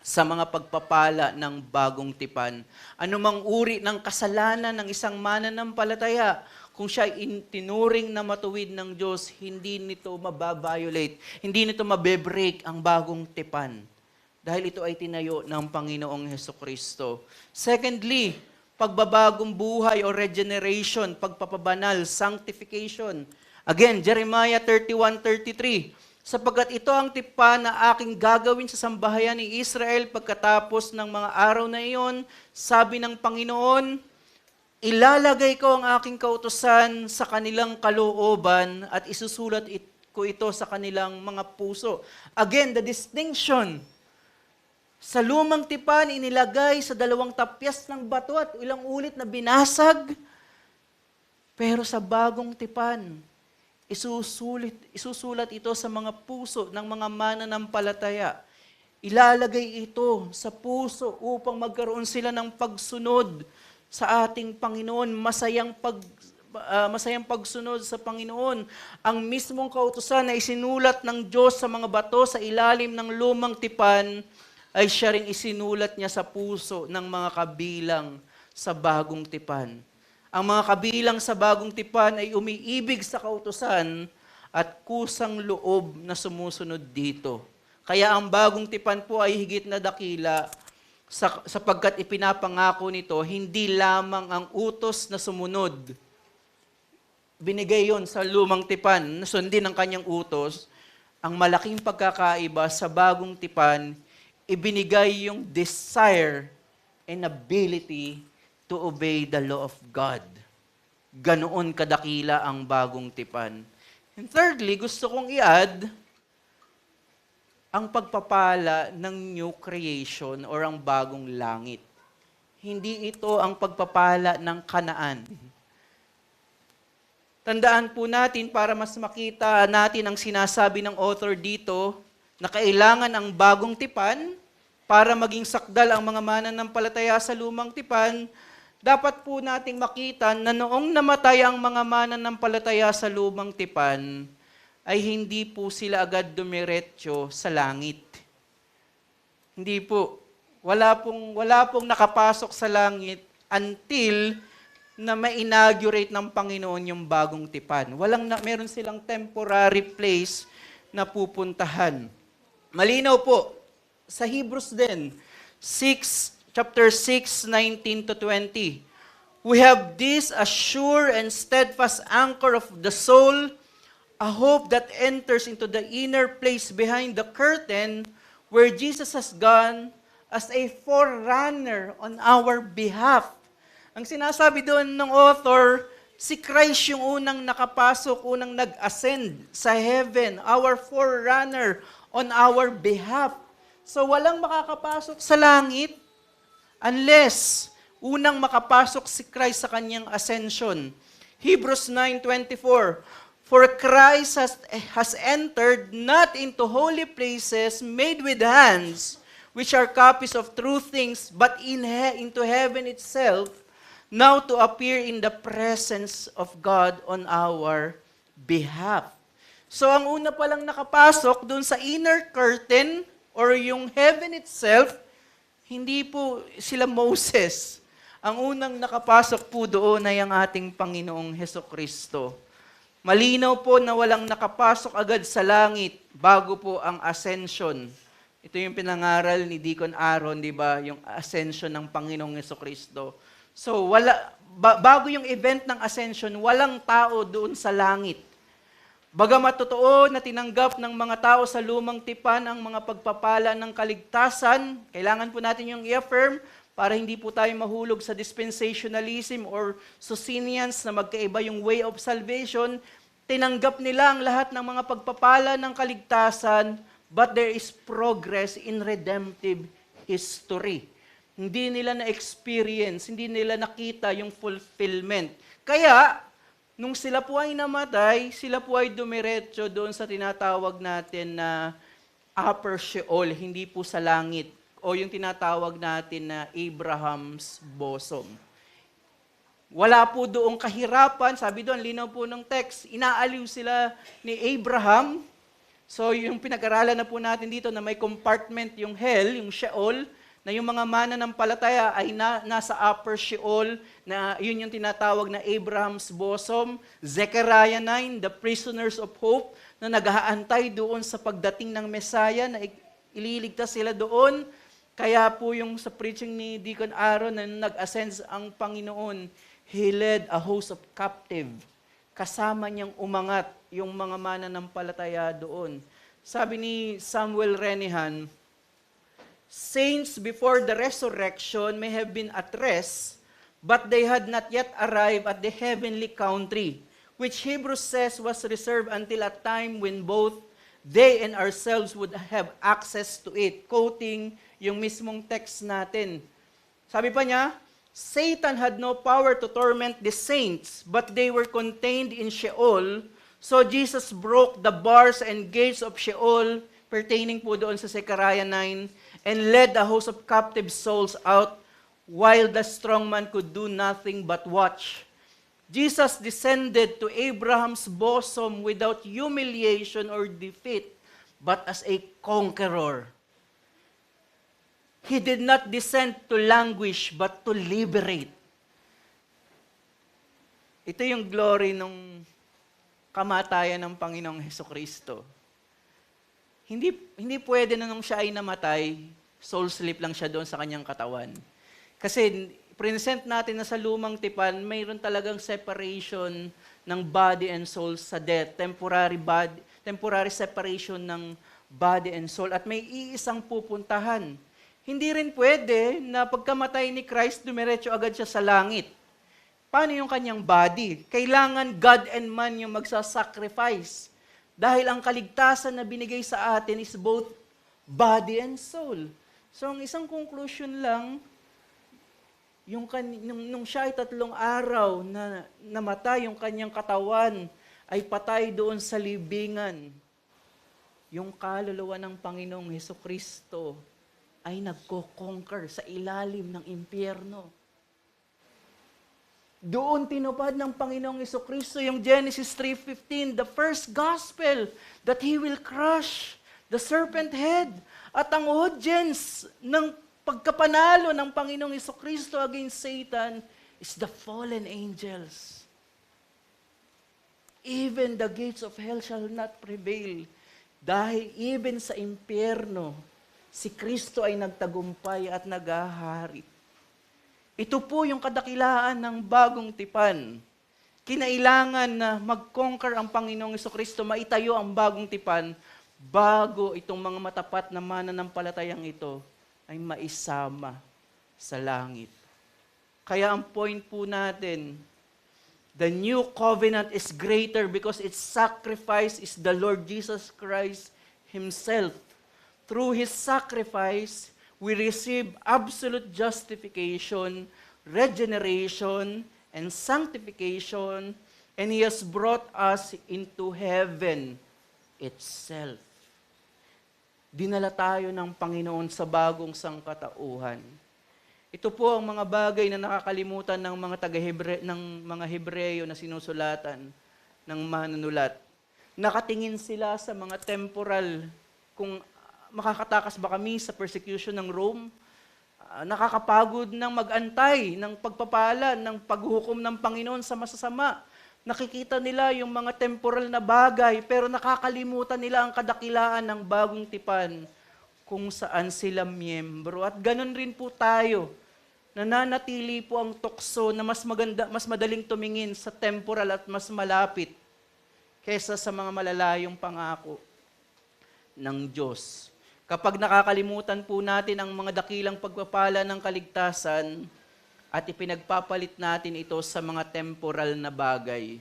sa mga pagpapala ng bagong tipan. Anumang uri ng kasalanan ng isang mananampalataya, kung siya tinuring na matuwid ng Diyos, hindi nito mababiolate, hindi nito mabebreak ang bagong tipan. Dahil ito ay tinayo ng Panginoong Hesukristo. Secondly, pagbabagong buhay o regeneration, pagpapabanal, sanctification. Again, Jeremiah 31:33. Sapagkat ito ang tipan na aking gagawin sa sambahayan ni Israel pagkatapos ng mga araw na iyon, sabi ng Panginoon, ilalagay ko ang aking kautusan sa kanilang kalooban at isusulat ko ito sa kanilang mga puso. Again, the distinction. Sa lumang tipan, inilagay sa 2 tapyas ng bato at ilang ulit na binasag. Pero sa bagong tipan, isusulat ito sa mga puso ng mga mananampalataya. Ilalagay ito sa puso upang magkaroon sila ng pagsunod sa ating Panginoon, masayang pagsunod sa Panginoon. Ang mismong kautusan na isinulat ng Diyos sa mga bato sa ilalim ng lumang tipan ay siya rin isinulat niya sa puso ng mga kabilang sa bagong tipan. Ang mga kabilang sa bagong tipan ay umiibig sa kautusan at kusang loob na sumusunod dito. Kaya ang bagong tipan po ay higit na dakila sapagkat ipinapangako nito, hindi lamang ang utos na sumunod. Binigay yon sa lumang tipan, sundin ang kanyang utos. Ang malaking pagkakaiba sa bagong tipan, ibinigay yung desire and ability to obey the law of God. Ganoon kadakila ang bagong tipan. And thirdly, gusto kong i-add ang pagpapala ng new creation or ang bagong langit. Hindi ito ang pagpapala ng Kanaan. Tandaan po natin para mas makita natin ang sinasabi ng author dito na kailangan ang bagong tipan para maging sakdal ang mga mananampalataya sa lumang tipan. Dapat po nating makita na noong namatay ang mga mananampalataya sa lumang tipan, ay hindi po sila agad dumiretso sa langit. Hindi po. Wala pong nakapasok sa langit until na ma-inaugurate ng Panginoon yung bagong tipan. Meron silang temporary place na pupuntahan. Malinaw po, sa Hebrews din, chapter 6, 19 to 20. We have this a sure and steadfast anchor of the soul, a hope that enters into the inner place behind the curtain where Jesus has gone as a forerunner on our behalf. Ang sinasabi doon ng author, si Christ yung unang nakapasok, unang nag-ascend sa heaven, our forerunner on our behalf. So walang makakapasok sa langit unless unang makapasok si Christ sa kanyang ascension. Hebrews 9:24, for Christ has entered not into holy places made with hands, which are copies of true things, but into heaven itself, now to appear in the presence of God on our behalf. So ang una palang nakapasok dun sa inner curtain or yung heaven itself, hindi po sila Moses. Ang unang nakapasok po doon ay ang ating Panginoong Hesukristo. Malinaw po na walang nakapasok agad sa langit bago po ang ascension. Ito yung pinangaral ni Deacon Aaron, di ba? Yung ascension ng Panginoong Jesucristo. So, bago yung event ng ascension, walang tao doon sa langit. Bagamat totoo na tinanggap ng mga tao sa lumang tipan ang mga pagpapala ng kaligtasan, kailangan po natin yung i-affirm para hindi po tayo mahulog sa dispensationalism or Socinians na magkaiba yung way of salvation. Tinanggap nila ang lahat ng mga pagpapala ng kaligtasan, but there is progress in redemptive history. Hindi nila na-experience, hindi nila nakita yung fulfillment. Kaya, nung sila po ay namatay, sila po ay dumiretso doon sa tinatawag natin na upper Sheol, hindi po sa langit, o yung tinatawag natin na Abraham's bosom. Wala po doong kahirapan, sabi doon, linaw po ng text, inaaliw sila ni Abraham. So yung pinag-aralan na po natin dito na may compartment yung hell, yung Sheol, na yung mga mananampalataya ay nasa upper Sheol, na yun yung tinatawag na Abraham's bosom. Zechariah 9, the prisoners of hope, na nag-aantay doon sa pagdating ng Messiah, na ililigtas sila doon. Kaya po yung sa preaching ni Deacon Aaron na nag-ascend ang Panginoon, He led a host of captive. Kasama niyang umangat yung mga mananampalataya doon. Sabi ni Samuel Renihan, saints before the resurrection may have been at rest, but they had not yet arrived at the heavenly country, which Hebrews says was reserved until a time when both they and ourselves would have access to it. Quoting yung mismong text natin. Sabi pa niya, Satan had no power to torment the saints, but they were contained in Sheol. So Jesus broke the bars and gates of Sheol, pertaining po doon sa Zechariah 9, and led a host of captive souls out, while the strong man could do nothing but watch. Jesus descended to Abraham's bosom without humiliation or defeat, but as a conqueror. He did not descend to languish, but to liberate. Ito yung glory ng kamatayan ng Panginoong Hesukristo. Hindi pwede na nung siya ay namatay, soul sleep lang siya doon sa kanyang katawan. Kasi present natin na sa lumang tipan, mayroon talagang separation ng body and soul sa death, temporary separation ng body and soul, at may iisang pupuntahan. Hindi rin pwede na pagkamatay ni Christ, dumiretso agad siya sa langit. Paano yung kanyang body? Kailangan God and man yung magsasacrifice. Dahil ang kaligtasan na binigay sa atin is both body and soul. So ang isang conclusion lang, nung siya ay 3 araw na namatay, yung kanyang katawan ay patay doon sa libingan. Yung kaluluwa ng Panginoong Hesukristo ay nagko-conquer sa ilalim ng impyerno. Doon tinupad ng Panginoong Hesukristo yung Genesis 3:15, the first gospel, that He will crush the serpent head. At ang audience ng pagkapanalo ng Panginoong Hesukristo against Satan is the fallen angels. Even the gates of hell shall not prevail. Dahil even sa impyerno, si Kristo ay nagtagumpay at nagahari. Ito po yung kadakilaan ng bagong tipan. Kinailangan na mag-conquer ang Panginoong Hesukristo, maitayo ang bagong tipan, bago itong mga matapat na mananampalatayang ito ay maisama sa langit. Kaya ang point po natin, the new covenant is greater because its sacrifice is the Lord Jesus Christ Himself. Through His sacrifice, we receive absolute justification, regeneration, and sanctification, and He has brought us into heaven itself. Dinala tayo ng Panginoon sa bagong sangkatauhan. Ito po ang mga bagay na nakakalimutan ng mga Hebreyo na sinusulatan ng manunulat. Nakatingin sila sa mga temporal, kung makakatakas ba kami sa persecution ng Rome? Nakakapagod ng mag-antay ng pagpapala, ng paghukom ng Panginoon sa masasama. Nakikita nila yung mga temporal na bagay, pero nakakalimutan nila ang kadakilaan ng bagong tipan. kung saan sila miyembro. At ganun rin po tayo. Nananatili po ang tukso na mas maganda, mas madaling tumingin sa temporal at mas malapit kaysa sa mga malalayong pangako ng Diyos. Kapag nakakalimutan po natin ang mga dakilang pagpapala ng kaligtasan at ipinagpapalit natin ito sa mga temporal na bagay.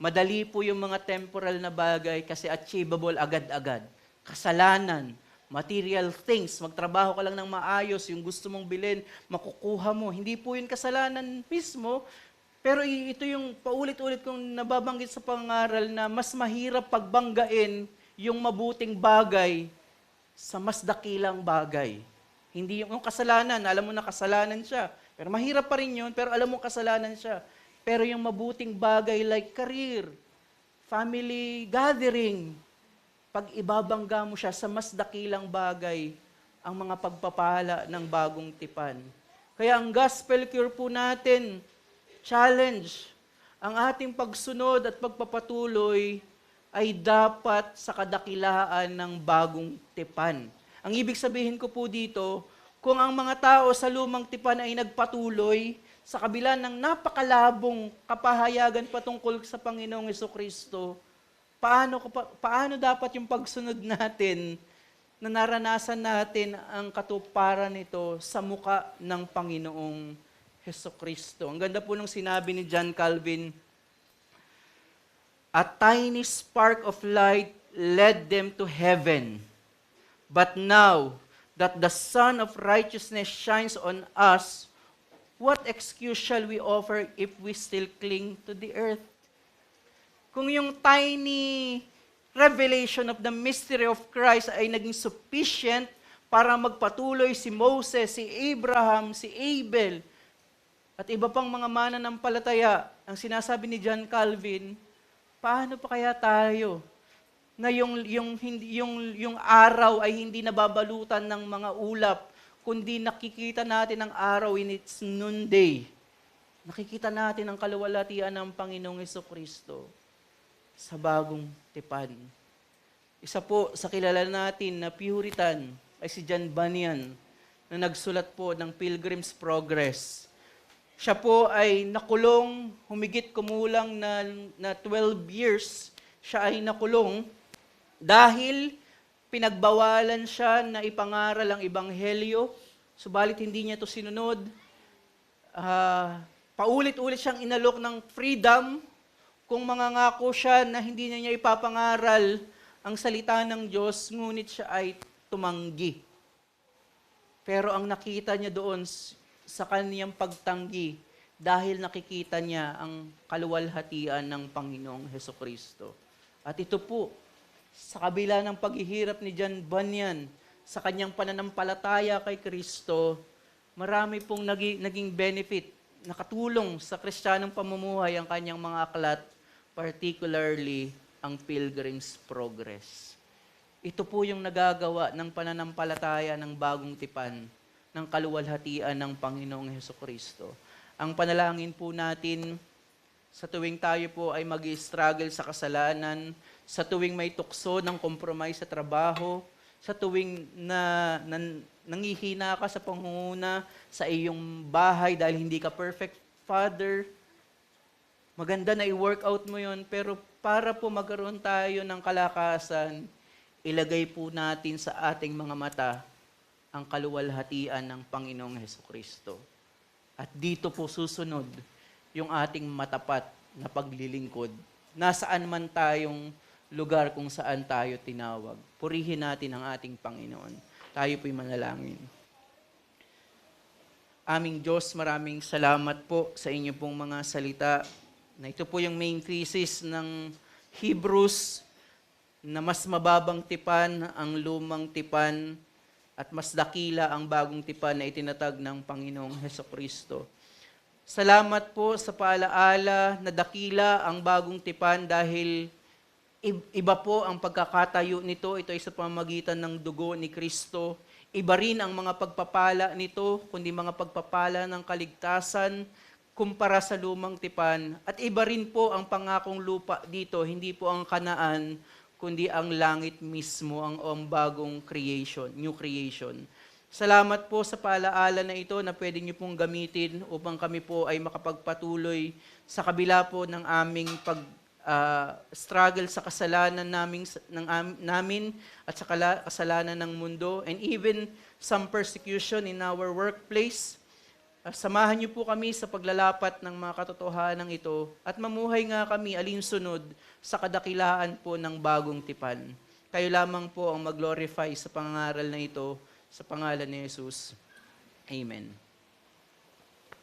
Madali po yung mga temporal na bagay kasi achievable agad-agad. Kasalanan, material things, magtrabaho ka lang ng maayos, yung gusto mong bilhin, makukuha mo. Hindi po yun kasalanan mismo, pero ito yung paulit-ulit kong nababanggit sa pangaral na mas mahirap pagbanggain yung mabuting bagay sa mas dakilang bagay. Hindi yung kasalanan, alam mo na kasalanan siya, pero mahirap pa rin yun, pero alam mo kasalanan siya. Pero yung mabuting bagay like career, family gathering, pag ibabangga mo siya sa mas dakilang bagay, ang mga pagpapala ng bagong tipan. Kaya ang gospel cure po natin, challenge, ang ating pagsunod at pagpapatuloy ay dapat sa kadakilaan ng bagong tipan. Ang ibig sabihin ko po dito, kung ang mga tao sa lumang tipan ay nagpatuloy sa kabila ng napakalabong kapahayagan patungkol sa Panginoong Hesukristo, paano dapat yung pagsunod natin na naranasan natin ang katuparan nito sa muka ng Panginoong Hesukristo? Ang ganda po nung sinabi ni John Calvin, "A tiny spark of light led them to heaven. But now that the Sun of Righteousness shines on us, what excuse shall we offer if we still cling to the earth?" Kung yung tiny revelation of the mystery of Christ ay naging sufficient para magpatuloy si Moses, si Abraham, si Abel, at iba pang mga mananampalataya, ang sinasabi ni John Calvin, paano pa kaya tayo na yung araw ay hindi nababalutan ng mga ulap, kundi nakikita natin ang araw in its noonday. Nakikita natin ang kaluwalhatian ng Panginoong Hesukristo sa bagong tipan. Isa po sa kilala natin na Puritan ay si John Bunyan na nagsulat po ng Pilgrim's Progress. Siya po ay nakulong, humigit kumulang na 12 years, siya ay nakulong dahil pinagbawalan siya na ipangaral ang Ebanghelyo, subalit hindi niya ito sinunod. Paulit-ulit siyang inalok ng freedom kung mangangako siya na hindi niya ipapangaral ang salita ng Diyos, ngunit siya ay tumanggi. Pero ang nakita niya doon sa kaniyang pagtanggi, dahil nakikita niya ang kaluwalhatian ng Panginoong Hesukristo. At ito po, sa kabila ng paghihirap ni John Bunyan, sa kanyang pananampalataya kay Kristo, marami pong naging benefit, nakatulong sa Kristiyanong pamumuhay ang kanyang mga aklat, particularly ang Pilgrim's Progress. Ito po yung nagagawa ng pananampalataya ng bagong tipan, ng kaluwalhatian ng Panginoong Hesukristo. Ang panalangin po natin sa tuwing tayo po ay mag-i-struggle sa kasalanan, sa tuwing may tukso ng compromise sa trabaho, sa tuwing nangihina ka sa pangunguna sa iyong bahay dahil hindi ka perfect father, maganda na i-workout mo yon, pero para po magkaroon tayo ng kalakasan, ilagay po natin sa ating mga mata ang kaluwalhatian ng Panginoong Hesukristo. At dito po susunod yung ating matapat na paglilingkod. Nasaan man tayong lugar kung saan tayo tinawag. Purihin natin ang ating Panginoon. Tayo po'y manalangin. Aming Diyos, maraming salamat po sa inyo pong mga salita. Na ito po yung main thesis ng Hebrews, na mas mababang tipan ang lumang tipan at mas dakila ang bagong tipan na itinatag ng Panginoong Hesukristo. Salamat po sa paalaala na dakila ang bagong tipan dahil iba po ang pagkakatayo nito. Ito ay sa pamamagitan ng dugo ni Kristo. Iba rin ang mga pagpapala nito, kundi mga pagpapala ng kaligtasan kumpara sa lumang tipan. At iba rin po ang pangakong lupa dito, hindi po ang Kanaan, kundi ang langit mismo, ang bagong creation, new creation. Salamat po sa paalaala na ito na pwede niyo pong gamitin upang kami po ay makapagpatuloy sa kabila po ng aming struggle sa kasalanan namin at sa kasalanan ng mundo, and even some persecution in our workplace. Samahan niyo po kami sa paglalapat ng mga katotohanan ito at mamuhay nga kami alinsunod sa kadakilaan po ng bagong tipan. Kayo lamang po ang mag-glorify sa pangangaral na ito sa pangalan ni Jesus. Amen.